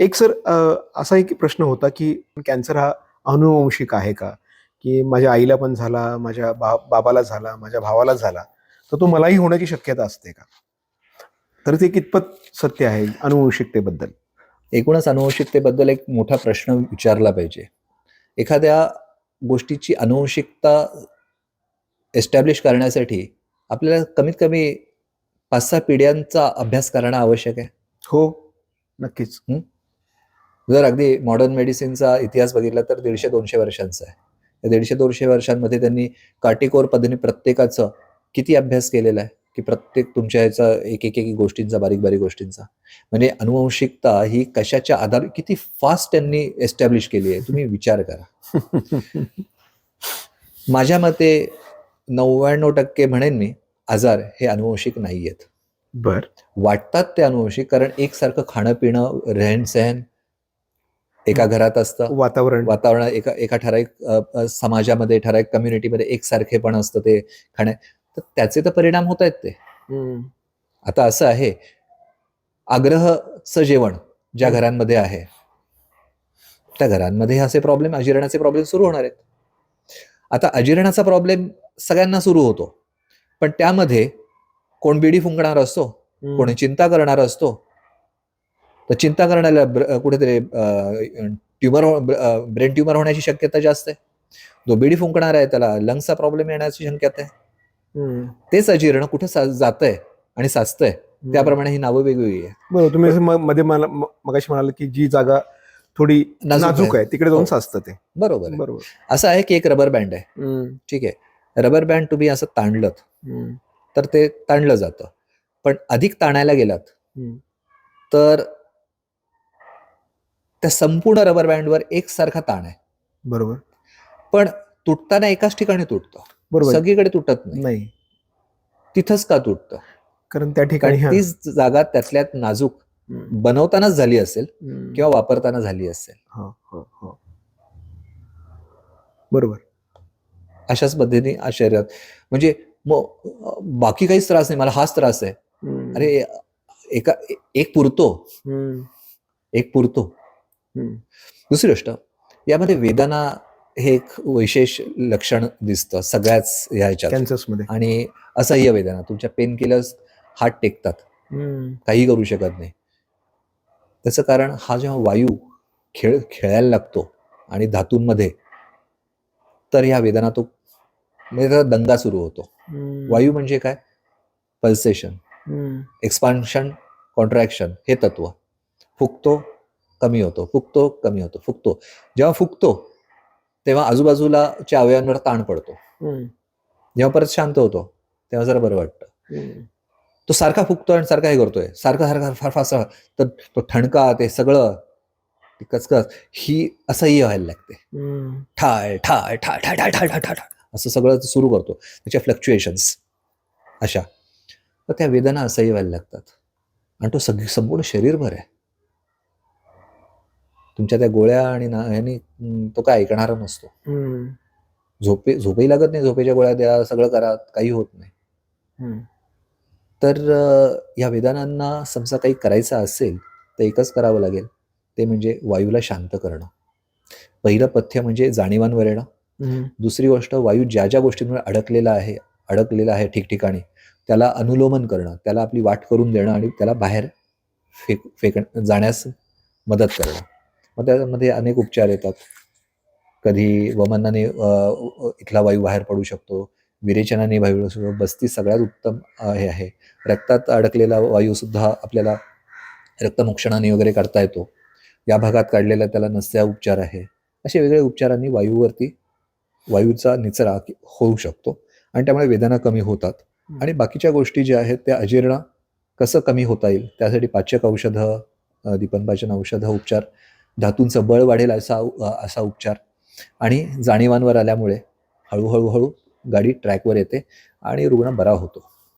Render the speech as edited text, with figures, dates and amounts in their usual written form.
एक सर असा एक प्रश्न होता की कॅन्सर हा अनुवंशिक आहे का? की माझ्या आईला पण झाला, माझ्या बाबाला झाला, माझ्या भावाला झाला, तर तो मलाही होण्याची शक्यता असते का? तर ते कितपत सत्य आहे अनुवंशिकतेबद्दल? एकूणच अनुवंशिकतेबद्दल एक मोठा प्रश्न विचारला पाहिजे. एखाद्या गोष्टीची अनुवंशिकता एस्टॅब्लिश करण्यासाठी आपल्याला कमीत कमी 5-6 पिढ्यांचा अभ्यास करणं आवश्यक आहे. हो, नक्कीच. जर अगदी मॉडर्न मेडिसिनचा इतिहास बघितला तर 150-200 वर्षांचा आहे. या 150-200 वर्षांमध्ये त्यांनी काटेकोर पद्धतीने प्रत्येकाचं किती अभ्यास केलेला आहे, की प्रत्येक तुमच्या ह्याचा एक गोष्टींचा, बारीक गोष्टींचा. म्हणजे अनुवंशिकता ही कशाच्या आधारे किती फास्ट त्यांनी एस्टॅब्लिश केली आहे, तुम्ही विचार करा. माझ्या मते 99% म्हणेन मी, आजार हे अनुवंशिक नाही आहेत. बर. वाटतात ते अनुवंशिक, कारण एकसारखं खाणं पिणं, रहन-सहन एका घरात असतं, वातावरण एका ठराविक समाजामध्ये, ठराविक कम्युनिटीमध्ये एकसारखेपण असतं ते खाण्या, तर त्याचे तर परिणाम होत आहेत ते. आता असं आहे, आग्रहचं जेवण ज्या घरांमध्ये आहे त्या घरांमध्ये असे प्रॉब्लेम, अजीर्णाचे प्रॉब्लेम सुरू होणार आहेत. आता अजीर्णाचा प्रॉब्लेम सगळ्यांना सुरू होतो, पण त्यामध्ये कोण बिडी फुंकणार असतो, कोणी चिंता करणार असतो. तर चिंता करण्याला कुठेतरी ब्रेन ट्युमर होण्याची शक्यता जास्त आहे. जो बिडी फुंकणार आहे त्याला लंग्सचा प्रॉब्लेम येण्याची शक्यता आहे. तेच अजीर्ण कुठे जातंय आणि साचतंय, त्याप्रमाणे ही नावं वेगवेगळी आहे. बरोबर. तुम्ही मध्ये मगाशी म्हणाल की जी जागा थोडी नाजूक आहे तिकडे जाऊन साचतं ते. बरोबर बरोबर. असं आहे की एक रबर बँड आहे, ठीक आहे. रबर बँड तुम्ही असं ताणलं तर ते ताणलं जातं, पण अधिक ताणायला गेलात तर त्या संपूर्ण रबर बँडवर एकसारखा ताण आहे. बरोबर. पण तुटताना एकाच ठिकाणी तुटतं, बरोबर, सगळीकडे तुटत नाही. तिथंच का तुटतं? कारण त्या ठिकाणी तीच जागा त्यातल्यात नाजूक बनवतानाच झाली असेल किंवा वापरताना झाली असेल. बरोबर. अशाच पद्धतीने शरीरात, म्हणजे मग बाकी काहीच त्रास नाही, मला हाच त्रास आहे. अरे एक पुरतो. दुसरी गोष्ट, यामध्ये वेदना हे एक विशेष लक्षण दिसतं सगळ्याच ह्याच्यात. आणि असह्य वेदना, तुमच्या पेन किलर्स हात टेकतात, काही करू शकत नाही. त्याचं कारण हा जेव्हा वायू खेळायला लागतो आणि धातूंमध्ये, तर ह्या वेदना तो म्हणजे दंगा सुरू होतो. वायू म्हणजे काय? पल्सेशन, एक्सपान्शन, कॉन्ट्रॅक्शन हे तत्व. फुगतो, कमी होतो, फुगतो, कमी होतो, फुगतो. जेव्हा फुगतो तेव्हा आजूबाजूलाच्या अवयवांवर ताण पडतो. जेव्हा परत शांत होतो तेव्हा जरा बरं वाटतं. तो सारखा फुगतोय आणि सारखा हे करतोय, सारखा फार फास्ट, तर तो ठणका, ते सगळं कचकच ही असह्य व्हायला लागते. ठाय ठाय ठाय ठाय ठाय ठाय ठाय ठाय असं सगळं सुरू करतो, त्याच्या फ्लक्च्युएशन्स अशा. तर त्या वेदना असह्य व्हायला लागतात आणि तो संपूर्ण शरीरभर आहे. तुमच्या त्या गोळ्या आणि ह्यानी तो काय ऐकणारा नसतो. झोपही लागत नाही, झोपेच्या गोळ्या द्या, सगळं करा, काही होत नाही. तर या वेदनांना समजा काही करायचं असेल तर एकच करावं लागेल, ते म्हणजे वायूला शांत करणं. पहिलं पथ्य म्हणजे जाणीवांवर येणं. दुसरी गोष्ट, वायू ज्या ज्या गोष्टींवर अडकलेला आहे ठिकठिकाणी, त्याला अनुलोमन करणं, त्याला आपली वाट करून देणं आणि त्याला बाहेर जाण्यास मदत करणं. मग त्यामध्ये अनेक उपचार येतात. कधी वमनाने इथला वायू बाहेर पडू शकतो, विरेचनाने वायू शकतो. बस्ती सगळ्यात उत्तम हे आहे. रक्तात अडकलेला वायू सुद्धा आपल्याला रक्तमोक्षणाने वगैरे करता येतो. या भागात काढलेला त्याला नस्या उपचार आहे. असे वेगवेगळ्या उपचारांनी वायूचा निचरा होऊ शकतो आणि त्यामुळे वेदना कमी होतात. आणि बाकीच्या गोष्टी ज्या आहेत त्या अजीर्ण कसं कमी होता येईल त्यासाठी पाचक औषधं, दीपनपाचन औषधं, उपचार, धातूंचं बळ वाढेल असा उपचार, आणि जाणीवांवर आल्यामुळे हळूहळू गाडी ट्रॅकवर येते आणि रुग्ण बरा होतो.